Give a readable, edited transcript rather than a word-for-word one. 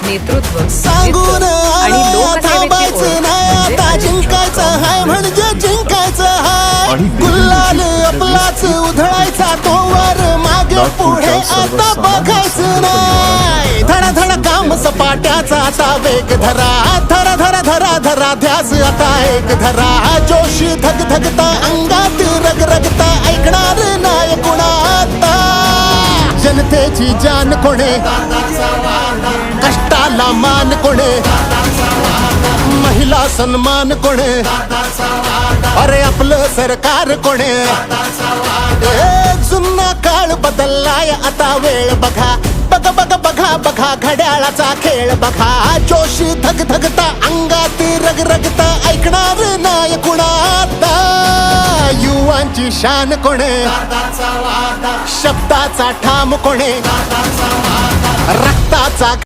नेतृत्व, सांगून आणि लोकसेवेची ओळख नाही, म्हणजे आता जिंकायचं हाय म्हणजे जिंकायचं हाय. गुलाल आपलाच उधळायचा तोवर मागे पुढे आता बघायचं नाही. धडा धडा काम सपाट्याचा आता वेग धरा, धरा धरा धरा धरा ध्यास आता एक धरा. जोश धग धगता अंगात रग रगता, ऐकणार नाही कुणाता. जनतेची जान कोणे, कष्टाला मान कोणे, महिला सन्मान कोणे, अरे आपलं सरकार कोणे. जुना काळ बदललाय आता वेळ बघा, बघा बघा बघा बघा घड्याळाचा खेळ बघा. जोश धग धगता अंगात रग रगता, ऐकणार नाही कुणाता. युवांची शान कोणे, शब्दाचा ठाम कोणे, रक्ताचा